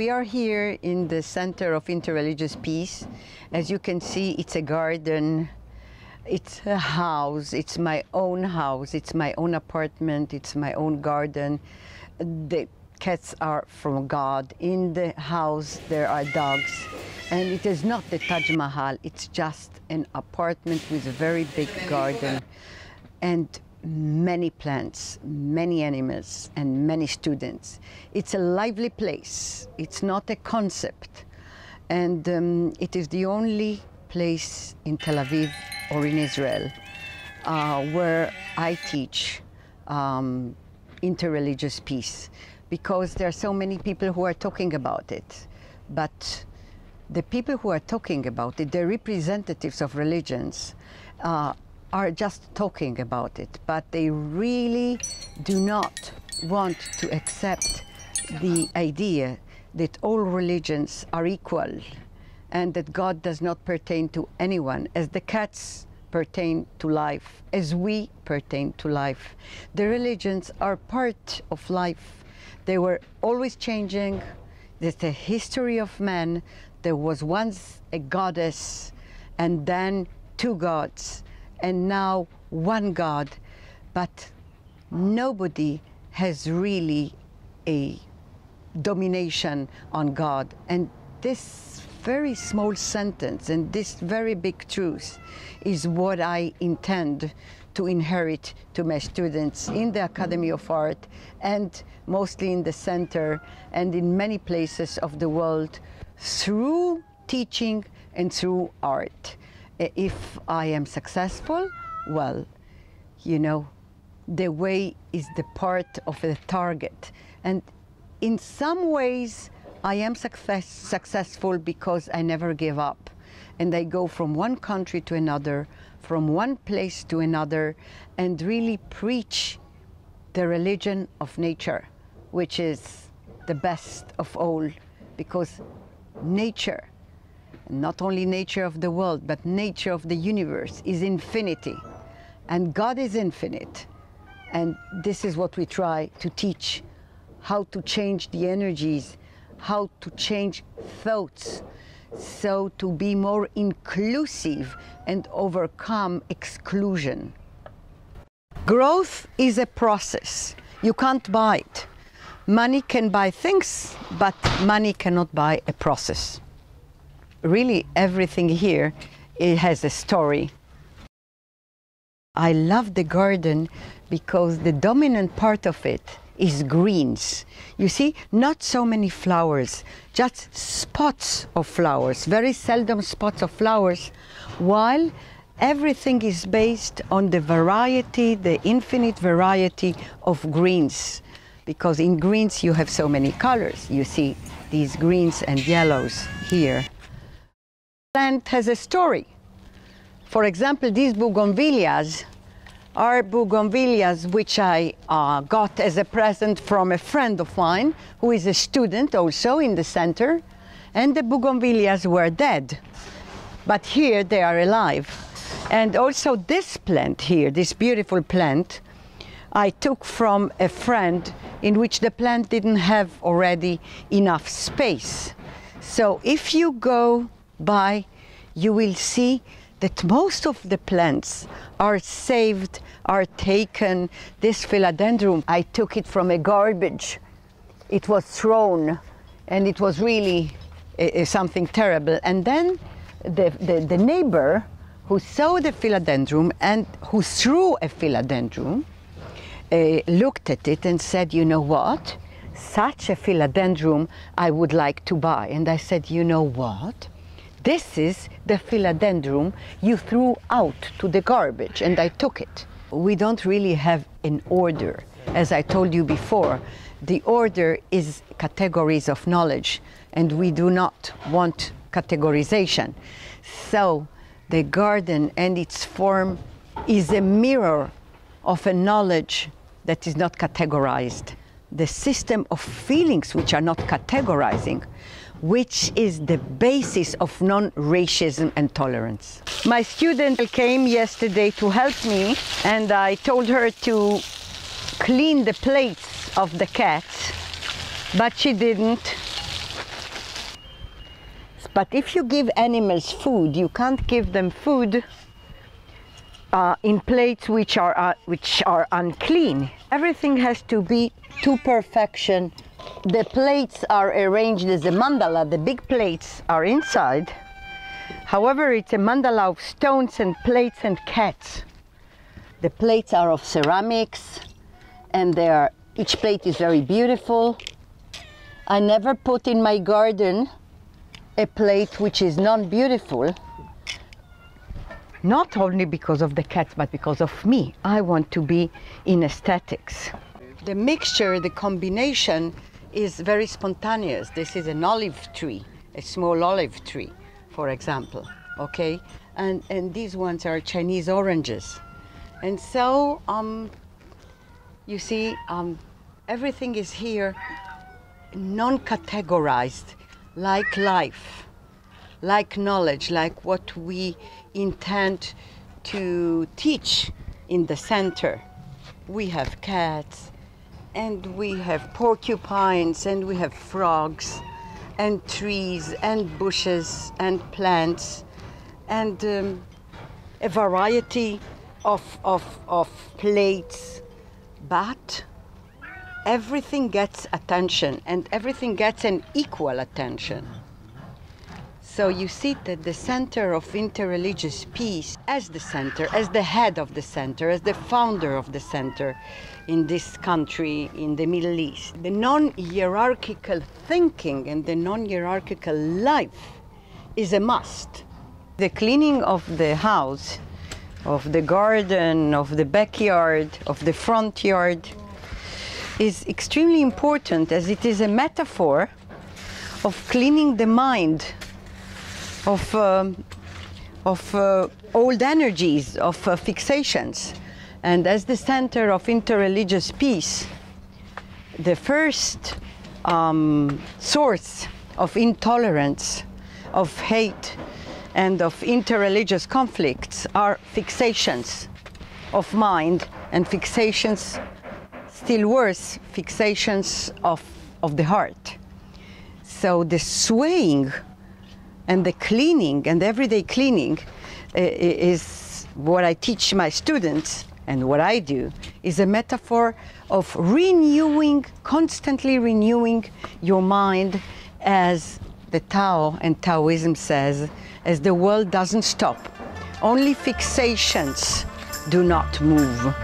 We are here in the Center of Interreligious Peace. As you can see, it's a garden, it's a house, it's my own house, it's my own apartment, it's my own garden. The cats are from God. In the house there are dogs. And it is not the Taj Mahal, it's just an apartment with a very big garden and many plants, many animals, and many students. It's a lively place. It's not a concept. And it is the only place in Tel Aviv or in Israel where I teach interreligious peace, because there are so many people who are talking about it. But the people who are talking about it, the representatives of religions, are just talking about it, but they really do not want to accept the idea that all religions are equal and that God does not pertain to anyone, as the cats pertain to life, as we pertain to life. The religions are part of life. They were always changing. There's the history of man. There was once a goddess, and then two gods, and now one God, but nobody has really a domination on God. And this very small sentence and this very big truth is what I intend to inherit to my students in the Academy of Art, and mostly in the center and in many places of the world, through teaching and through art. If I am successful, well, you know, the way is the part of the target. And in some ways, I am successful because I never give up. And I go from one country to another, from one place to another, and really preach the religion of nature, which is the best of all, because nature, not only nature of the world, but nature of the universe, is infinity. And God is infinite. And this is what we try to teach: how to change the energies, how to change thoughts, so to be more inclusive and overcome exclusion. Growth is a process. You can't buy it. Money can buy things, but money cannot buy a process. Really, everything here, it has a story. I love the garden because the dominant part of it is greens. You see, not so many flowers, just spots of flowers, very seldom spots of flowers, while everything is based on the variety, the infinite variety of greens. Because in greens you have so many colors. You see these greens and yellows here. Plant has a story. For example, these bougainvilleas are bougainvilleas which I got as a present from a friend of mine who is a student also in the center, and the bougainvilleas were dead, but here they are alive. And also this plant here, this beautiful plant, I took from a friend in which the plant didn't have already enough space. So if you go by, you will see that most of the plants are saved, are taken. This philodendron, I took it from a garbage. It was thrown, and it was really something terrible. And then the neighbor who saw the philodendron and who threw a philodendron looked at it and said, you know what? Such a philodendron I would like to buy. And I said, you know what? This is the philodendron you threw out to the garbage, and I took it. We don't really have an order. As I told you before, the order is categories of knowledge, and we do not want categorization. So the garden and its form is a mirror of a knowledge that is not categorized. The system of feelings which are not categorizing, which is the basis of non-racism and tolerance. My student came yesterday to help me, and I told her to clean the plates of the cats, but she didn't. But if you give animals food, you can't give them food in plates which are unclean. Everything has to be to perfection. The plates are arranged as a mandala. The big plates are inside. However, it's a mandala of stones and plates and cats. The plates are of ceramics, and each plate is very beautiful. I never put in my garden a plate which is non-beautiful, not only because of the cats, but because of me. I want to be in aesthetics. The mixture, the combination is very spontaneous. This is an olive tree, a small olive tree, for example, okay? And these ones are Chinese oranges. And so, you see, everything is here non-categorized, like life, like knowledge, like what we intend to teach in the center. We have cats, and we have porcupines, and we have frogs, and trees, and bushes, and plants, and a variety of plates, but everything gets attention, and everything gets an equal attention. So you see that the center of interreligious peace, as the center, as the head of the center, as the founder of the center in this country, in the Middle East, the non-hierarchical thinking and the non-hierarchical life is a must. The cleaning of the house, of the garden, of the backyard, of the front yard, is extremely important, as it is a metaphor of cleaning the mind of old energies, of fixations. And as the center of interreligious peace, the first source of intolerance, of hate, and of interreligious conflicts are fixations of mind, and fixations, still worse, fixations of the heart. So the swaying and the cleaning and everyday cleaning is what I teach my students, and what I do is a metaphor of renewing, constantly renewing your mind, as the Tao and Taoism says, as the world doesn't stop. Only fixations do not move.